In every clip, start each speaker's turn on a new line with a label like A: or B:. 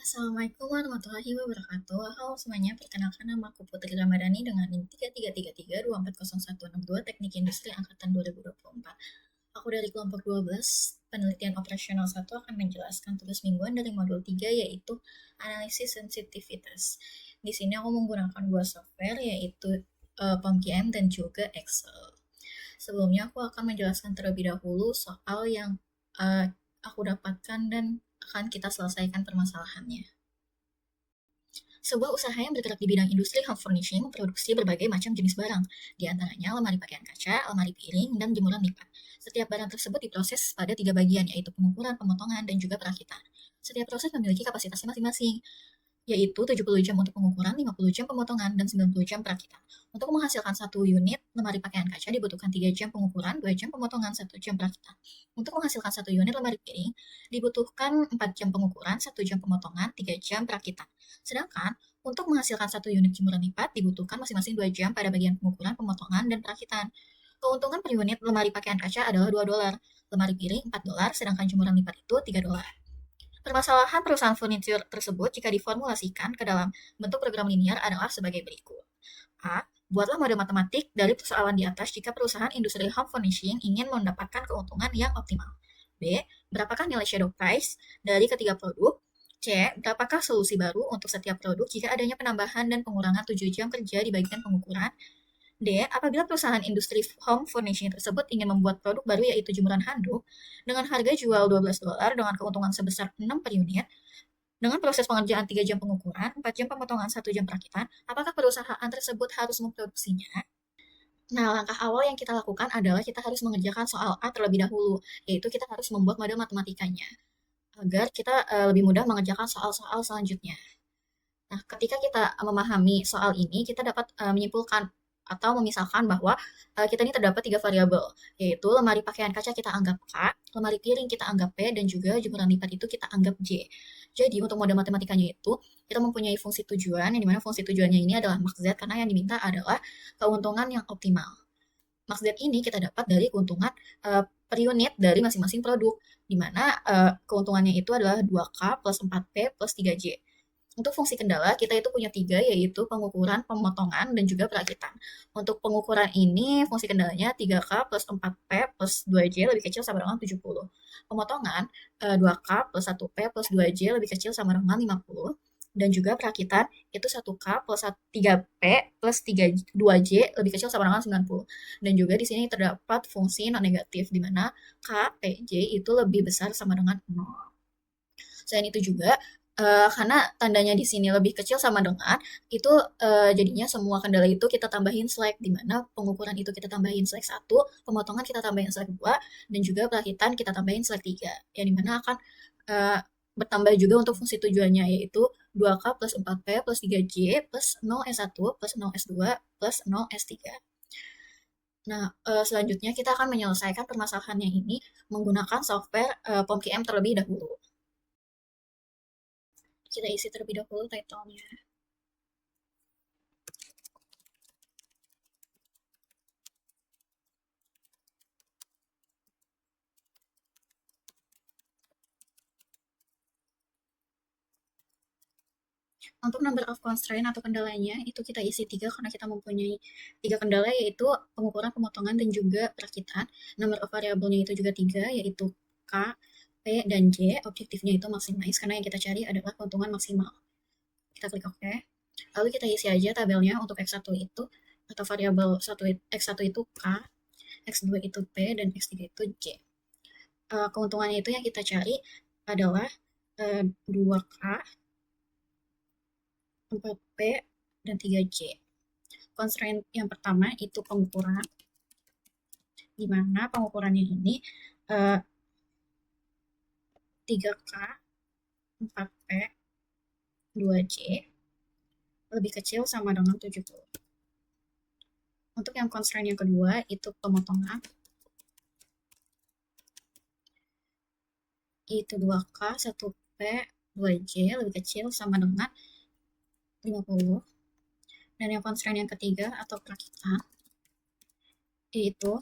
A: Assalamualaikum warahmatullahi wabarakatuh. Halo semuanya, perkenalkan nama aku Putri Ramadhani dengan NIM 3333240162 Teknik Industri Angkatan 2024. Aku dari kelompok 12, penelitian operasional 1 akan menjelaskan tugas mingguan dari modul 3 yaitu analisis sensitivitas. Di sini aku menggunakan dua software yaitu POMGM dan juga Excel. Sebelumnya aku akan menjelaskan terlebih dahulu soal yang aku dapatkan dan akan kita selesaikan permasalahannya. Sebuah usaha yang bergerak di bidang industri home furnishing memproduksi berbagai macam jenis barang, di antaranya lemari pakaian kaca, lemari piring, dan jemuran lipat. Setiap barang tersebut diproses pada 3 bagian, yaitu pengukuran, pemotongan, dan juga perakitan. Setiap proses memiliki kapasitasnya masing-masing, yaitu 70 jam untuk pengukuran, 50 jam pemotongan, dan 90 jam perakitan. Untuk menghasilkan satu unit lemari pakaian kaca dibutuhkan 3 jam pengukuran, 2 jam pemotongan, 1 jam perakitan. Untuk menghasilkan satu unit lemari piring dibutuhkan 4 jam pengukuran, 1 jam pemotongan, 3 jam perakitan. Sedangkan untuk menghasilkan satu unit jemuran lipat dibutuhkan masing-masing 2 jam pada bagian pengukuran, pemotongan, dan perakitan. Keuntungan per unit lemari pakaian kaca adalah $2, lemari piring $4, sedangkan jemuran lipat itu $3. Permasalahan perusahaan furniture tersebut jika diformulasikan ke dalam bentuk program linear adalah sebagai berikut. A. Buatlah model matematik dari persoalan di atas jika perusahaan industri home furnishing ingin mendapatkan keuntungan yang optimal. B. Berapakah nilai shadow price dari ketiga produk? C. Berapakah solusi baru untuk setiap produk jika adanya penambahan dan pengurangan 7 jam kerja di bagian pengukuran? D. Apabila perusahaan industri home furnishing tersebut ingin membuat produk baru yaitu jemuran handuk dengan harga jual $12 dengan keuntungan sebesar 6 per unit, dengan proses pengerjaan 3 jam pengukuran, 4 jam pemotongan, 1 jam perakitan, apakah perusahaan tersebut harus memproduksinya? Nah, langkah awal yang kita lakukan adalah kita harus mengerjakan soal A terlebih dahulu, yaitu kita harus membuat model matematikanya, agar kita lebih mudah mengerjakan soal-soal selanjutnya. Nah, ketika kita memahami soal ini, kita dapat menyimpulkan atau memisahkan bahwa kita ini terdapat 3 variabel, yaitu lemari pakaian kaca kita anggap K, lemari piring kita anggap P, dan juga jemuran lipat itu kita anggap J. Jadi untuk model matematikanya itu, kita mempunyai fungsi tujuan, yang dimana fungsi tujuannya ini adalah max Z, karena yang diminta adalah keuntungan yang optimal. Max Z ini kita dapat dari keuntungan per unit dari masing-masing produk, di mana keuntungannya itu adalah 2K plus 4P plus 3J. Untuk fungsi kendala, kita itu punya 3, yaitu pengukuran, pemotongan, dan juga perakitan. Untuk pengukuran ini, fungsi kendalanya 3K plus 4P plus 2J lebih kecil sama dengan 70. Pemotongan, 2K plus 1P plus 2J lebih kecil sama dengan 50. Dan juga perakitan, itu 1K plus 3P plus 2J lebih kecil sama dengan 90. Dan juga di sini terdapat fungsi non-negatif, di mana K, P, J itu lebih besar sama dengan 0. Selain itu juga, karena tandanya di sini lebih kecil sama dengan, itu jadinya semua kendala itu kita tambahin slack, di mana pengukuran itu kita tambahin slack 1, pemotongan kita tambahin slack 2, dan juga perakitan kita tambahin slack 3. Yang dimana akan bertambah juga untuk fungsi tujuannya, yaitu 2K plus 4P plus 3J plus 0S1 plus 0S2 plus 0S3. Nah, selanjutnya kita akan menyelesaikan permasalahannya ini menggunakan software POMGM terlebih dahulu. Kita isi terlebih dahulu title-nya. Untuk number of constraint atau kendalanya, itu kita isi 3 karena kita mempunyai 3 kendala, yaitu pengukuran, pemotongan, dan juga perakitan. Number of variabelnya itu juga 3, yaitu K, P, dan J. Objektifnya itu maximize, karena yang kita cari adalah keuntungan maksimal. Kita klik OK. Lalu kita isi aja tabelnya untuk X1 itu, atau variabel X1 itu K, X2 itu P, dan X3 itu J. Keuntungannya itu yang kita cari adalah 2K, 4P, dan 3J. Constraint yang pertama itu pengukuran, di mana pengukurannya ini 3K, 4P, 2J lebih kecil sama dengan 70. Untuk yang constraint yang kedua itu pemotongan, itu 2K, 1P, 2J lebih kecil sama dengan 50. Dan yang constraint yang ketiga atau perakitan itu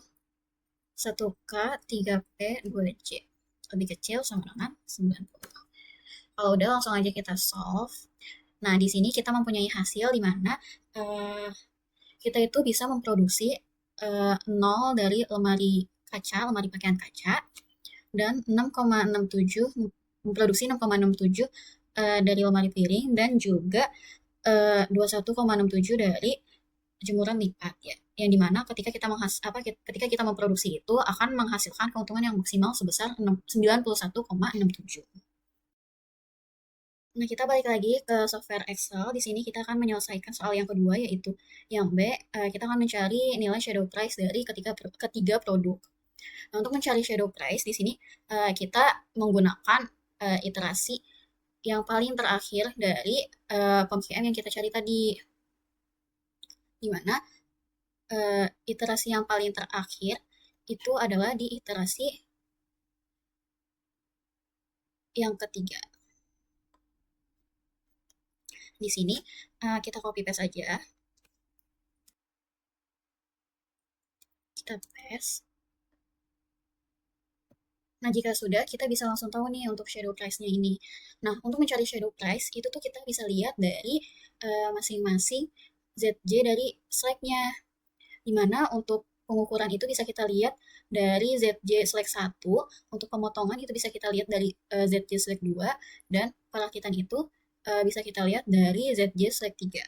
A: 1K, 3P, 2J lebih kecil sama dengan 90. Kalau udah langsung aja kita solve. Nah, di sini kita mempunyai hasil di mana kita itu bisa memproduksi 0 dari lemari kaca, lemari pakaian kaca, dan 6,67 memproduksi 6,67 dari lemari piring, dan juga 21,67 dari jemuran lipat ya. Yang dimana ketika kita memproduksi itu akan menghasilkan keuntungan yang maksimal sebesar 91,67. Nah, kita balik lagi ke software Excel. Di sini kita akan menyelesaikan soal yang kedua, yaitu yang B. Kita akan mencari nilai shadow price dari ketiga produk. Nah, untuk mencari shadow price di sini kita menggunakan iterasi yang paling terakhir dari POM-QM yang kita cari tadi, di mana iterasi yang paling terakhir itu adalah di iterasi yang ketiga. Di sini kita copy paste aja. Kita paste. Nah, jika sudah, kita bisa langsung tahu nih untuk shadow price-nya ini. Nah, untuk mencari shadow price, itu tuh kita bisa lihat dari masing-masing ZJ dari slide-nya. Dimana untuk pengukuran itu bisa kita lihat dari ZJ select 1, untuk pemotongan itu bisa kita lihat dari ZJ select 2, dan perakitan itu bisa kita lihat dari ZJ select 3.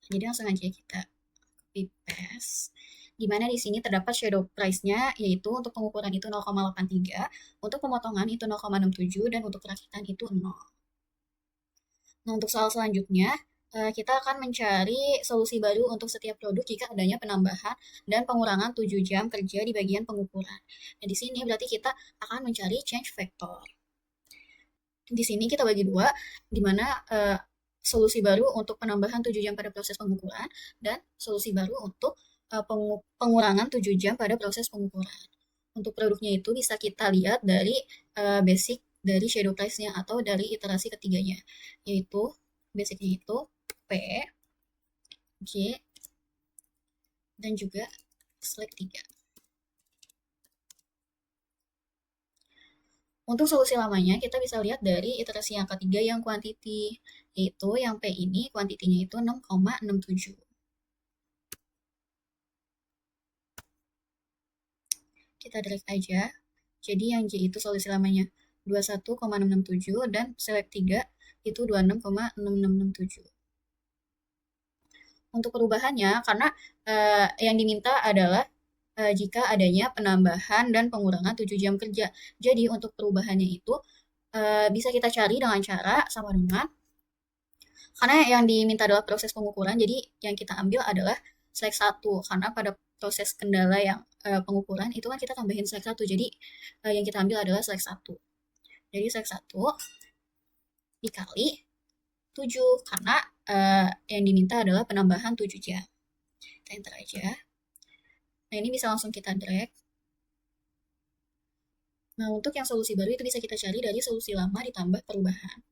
A: Jadi langsung aja kita copy paste. Dimana di sini terdapat shadow price-nya, yaitu untuk pengukuran itu 0,83, untuk pemotongan itu 0,67, dan untuk perakitan itu 0. Nah, untuk soal selanjutnya, kita akan mencari solusi baru untuk setiap produk jika adanya penambahan dan pengurangan 7 jam kerja di bagian pengukuran. Nah, di sini berarti kita akan mencari change factor. Di sini kita bagi dua, di mana solusi baru untuk penambahan 7 jam pada proses pengukuran, dan solusi baru untuk pengurangan 7 jam pada proses pengukuran. Untuk produknya itu bisa kita lihat dari basic dari shadow price-nya atau dari iterasi ketiganya, yaitu basicnya itu P, J, dan juga select 3. Untuk solusi lamanya, kita bisa lihat dari iterasi yang ketiga yang quantity, yaitu yang P ini, kuantitinya itu 6,67. Kita drag aja. Jadi yang J itu solusi lamanya 21,667, dan select 3 itu 26,6667. Untuk perubahannya, karena yang diminta adalah jika adanya penambahan dan pengurangan 7 jam kerja. Jadi untuk perubahannya itu bisa kita cari dengan cara sama dengan, karena yang diminta adalah proses pengukuran, jadi yang kita ambil adalah select 1, karena pada proses kendala yang pengukuran itu kan kita tambahin select 1, jadi yang kita ambil adalah select 1. Jadi select 1 dikali 7, karena yang diminta adalah penambahan 7 jam. Kita enter aja. Nah, ini bisa langsung kita drag. Nah, untuk yang solusi baru itu bisa kita cari dari solusi lama ditambah perubahan.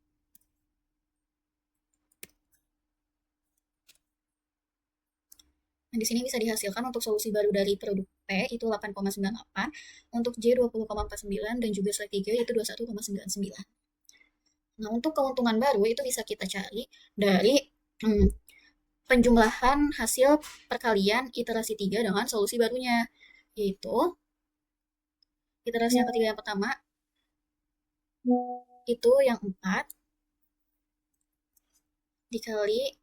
A: Nah, di sini bisa dihasilkan untuk solusi baru dari produk P itu 8,98, untuk J 20,49, dan juga select 3 itu 21,99. Nah, untuk keuntungan baru itu bisa kita cari dari penjumlahan hasil perkalian iterasi 3 dengan solusi barunya, yaitu iterasi yang ketiga yang pertama itu yang 4 dikali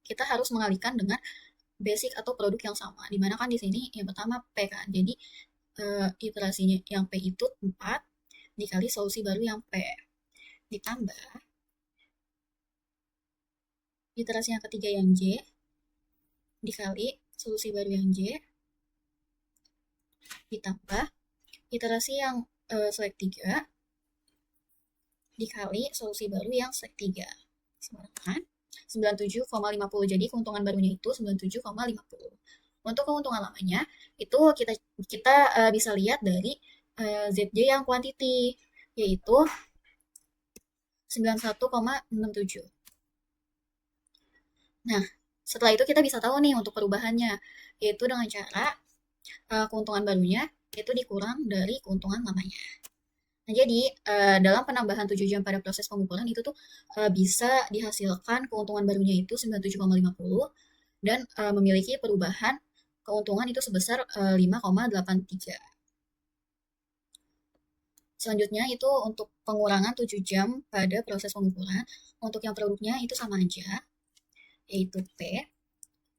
A: kita harus mengalihkan dengan basic atau produk yang sama, dimana kan di sini yang pertama P kan, jadi iterasinya yang P itu 4 dikali solusi baru yang P, ditambah iterasi yang ketiga yang J dikali solusi baru yang J, ditambah iterasi yang select 3 dikali solusi baru yang select 3, sama dengan 97,50. Jadi keuntungan barunya itu 97,50. Untuk keuntungan lamanya itu kita bisa lihat dari ZJ yang quantity, yaitu 91,67. Nah, setelah itu kita bisa tahu nih untuk perubahannya, yaitu dengan cara keuntungan barunya itu dikurang dari keuntungan lamanya. Nah, jadi dalam penambahan 7 jam pada proses pengukuran itu tuh bisa dihasilkan keuntungan barunya itu 97,50 dan memiliki perubahan keuntungan itu sebesar 5,83. Selanjutnya itu untuk pengurangan 7 jam pada proses pengukuran. Untuk yang produknya itu sama aja, yaitu P,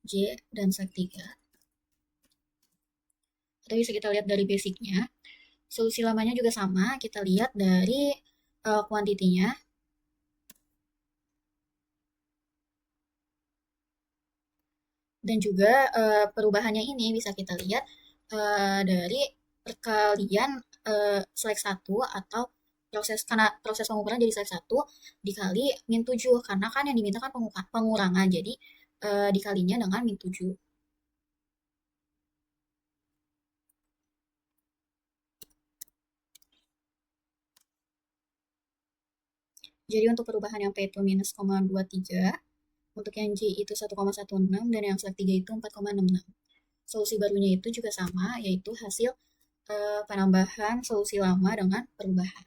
A: J, dan Z3. Atau bisa kita lihat dari basicnya. Solusi lamanya juga sama, kita lihat dari kuantitinya. Dan juga perubahannya ini bisa kita lihat dari perkalian selek 1 atau karena proses pengukuran jadi selek 1 dikali min 7 karena kan yang diminta kan pengurangan jadi dikalinya dengan min 7. Jadi untuk perubahan yang P itu minus 0,23, untuk yang J itu 1,16 dan yang selek 3 itu 4,66. Solusi barunya itu juga sama, yaitu hasil penambahan solusi lama dengan perubahan.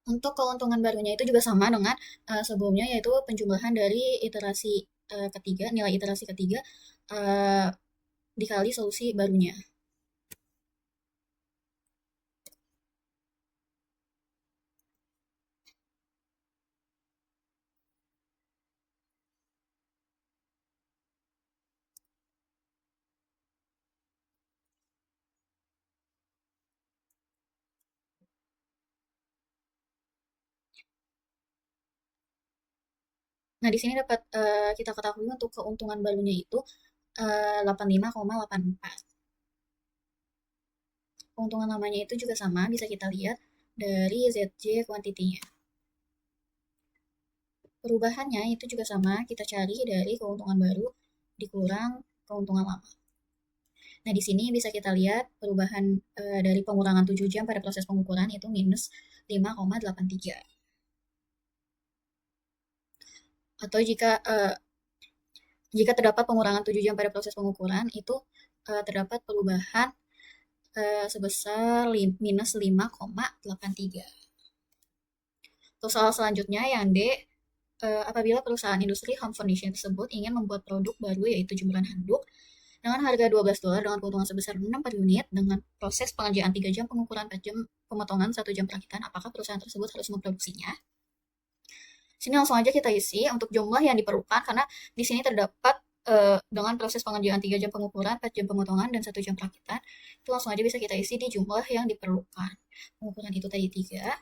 A: Untuk keuntungan barunya itu juga sama dengan sebelumnya, yaitu penjumlahan dari iterasi ketiga, nilai iterasi ketiga uh, dikali solusi barunya. Nah, di sini dapat kita ketahui untuk keuntungan barunya itu 85,84. Keuntungan lamanya itu juga sama, bisa kita lihat dari ZJ kuantitinya. Perubahannya itu juga sama, kita cari dari keuntungan baru dikurang keuntungan lama. Nah, di sini bisa kita lihat perubahan dari pengurangan 7 jam pada proses pengukuran itu minus 5,83. Atau jika terdapat pengurangan 7 jam pada proses pengukuran, itu terdapat perubahan sebesar minus 5,83. Untuk soal selanjutnya yang D, apabila perusahaan industri home furnishing tersebut ingin membuat produk baru yaitu jemuran handuk dengan harga $12 dengan keuntungan sebesar 6 per unit dengan proses pengerjaan 3 jam, pengukuran 4 jam, pemotongan 1 jam perakitan, apakah perusahaan tersebut harus memproduksinya? Sini langsung aja kita isi untuk jumlah yang diperlukan karena di sini terdapat dengan proses pengerjaan 3 jam pengukuran, 4 jam pemotongan, dan 1 jam perakitan. Itu langsung aja bisa kita isi di jumlah yang diperlukan. Pengukuran itu tadi 3,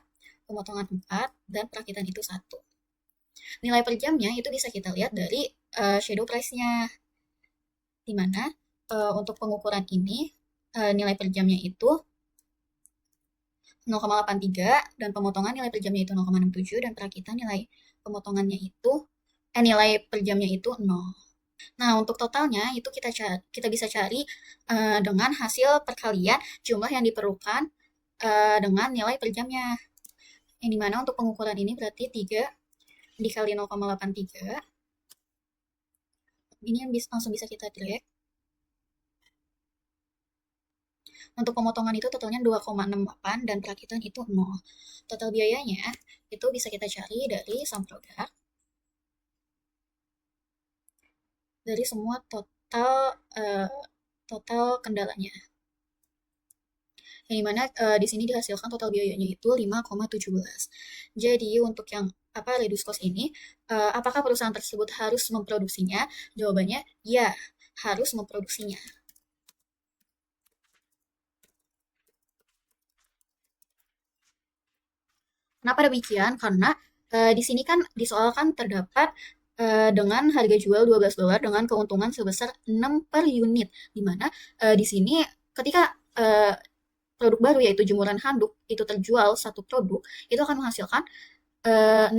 A: pemotongan 4, dan perakitan itu 1. Nilai per jamnya itu bisa kita lihat dari shadow price-nya. Dimana untuk pengukuran ini nilai per jamnya itu 0,83 dan pemotongan nilai per jamnya itu 0,67 dan perakitan nilai pemotongannya itu nilai per jamnya itu 0. Nah, untuk totalnya itu kita bisa cari dengan hasil perkalian jumlah yang diperlukan dengan nilai per jamnya. Yang dimana untuk pengukuran ini berarti 3 dikali 0,83. Ini yang langsung bisa kita drag. Untuk pemotongan itu totalnya 2,68 dan perakitan itu 0. Total biayanya itu bisa kita cari dari sum product. Dari semua total kendalanya. Yang dimana di sini dihasilkan total biayanya itu 5,17. Jadi untuk yang reduce cost ini, apakah perusahaan tersebut harus memproduksinya? Jawabannya ya, harus memproduksinya. Kenapa demikian? Karena di sini kan disoalkan terdapat dengan harga jual $12 dengan keuntungan sebesar 6 per unit. Di mana di sini ketika produk baru yaitu jemuran handuk itu terjual satu produk, itu akan menghasilkan $6.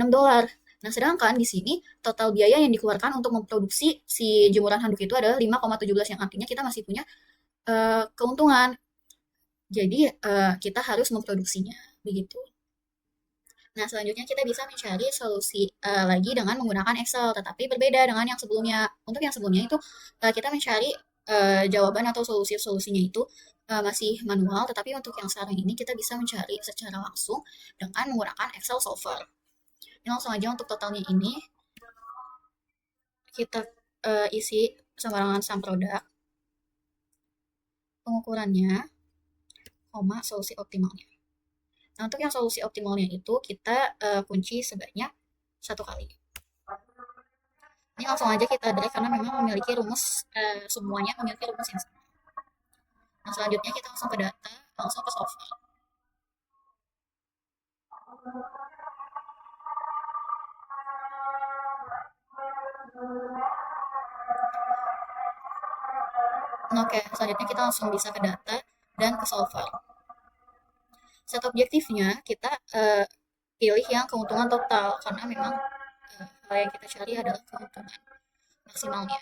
A: Nah, sedangkan di sini total biaya yang dikeluarkan untuk memproduksi si jemuran handuk itu adalah 5,17 yang artinya kita masih punya keuntungan. Jadi kita harus memproduksinya begitu. Nah, selanjutnya kita bisa mencari solusi lagi dengan menggunakan Excel, tetapi berbeda dengan yang sebelumnya. Untuk yang sebelumnya itu kita mencari jawaban atau solusinya itu masih manual, tetapi untuk yang sekarang ini kita bisa mencari secara langsung dengan menggunakan Excel solver. Ini langsung aja untuk totalnya ini kita isi sembarangan sum produk, pengukurannya, koma solusi optimalnya. Nah, untuk yang solusi optimalnya itu kita kunci sebanyak 1 kali. Ini langsung aja kita drag karena memang memiliki rumus, semuanya memiliki rumus yang sama. Nah, selanjutnya kita langsung ke data, langsung ke solver. Nah, oke, selanjutnya kita langsung bisa ke data dan ke solver. Set objektifnya kita pilih yang keuntungan total karena memang hal yang kita cari adalah keuntungan maksimalnya.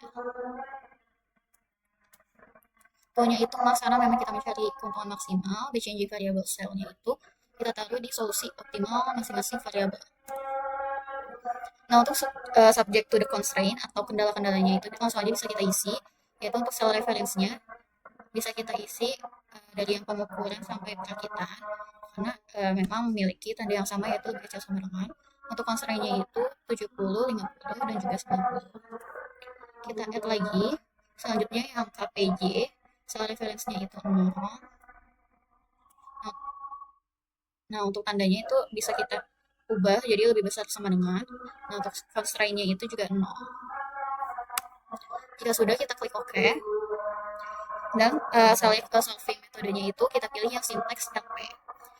A: Pokoknya itu mas, karena memang kita mencari keuntungan maksimal, changing variable cell-nya itu kita taruh di solusi optimal masing-masing variabel. Nah, untuk subject to the constraint atau kendala-kendalanya itu langsung aja bisa kita isi, yaitu untuk cell reference-nya bisa kita isi dari yang pengukuran sampai perakitan, karena memang memiliki tanda yang sama yaitu baca sama dengan. Untuk constraint-nya itu 70, 50, dan juga 90. Kita add lagi, selanjutnya yang KPJ, cell reference-nya itu 0. Nah, untuk tandanya itu bisa kita ubah jadi lebih besar sama dengan. Nah, untuk constraint-nya itu juga 0. Jika sudah, kita klik OK. Dan solving metodenya itu kita pilih yang syntax LP.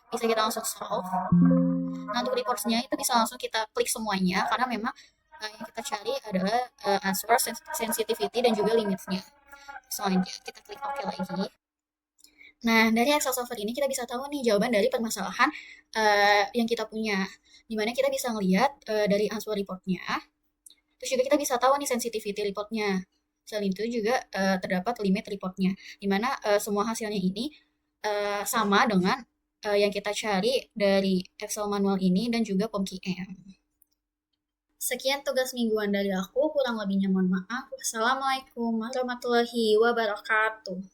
A: Bisa kita langsung solve. Nah, untuk reports-nya itu bisa langsung kita klik semuanya karena memang yang kita cari adalah answer, sensitivity, dan juga limits-nya. Selanjutnya kita klik OK lagi. Nah, dari Excel solver ini kita bisa tahu nih jawaban dari permasalahan yang kita punya. Dimana kita bisa ngelihat dari answer report-nya. Terus juga kita bisa tahu nih sensitivity report-nya. Selain itu juga terdapat limit report-nya. Dimana semua hasilnya ini sama dengan yang kita cari dari Excel manual ini dan juga POMQM. Sekian tugas mingguan dari aku, kurang lebihnya mohon maaf. Wassalamualaikum warahmatullahi wabarakatuh.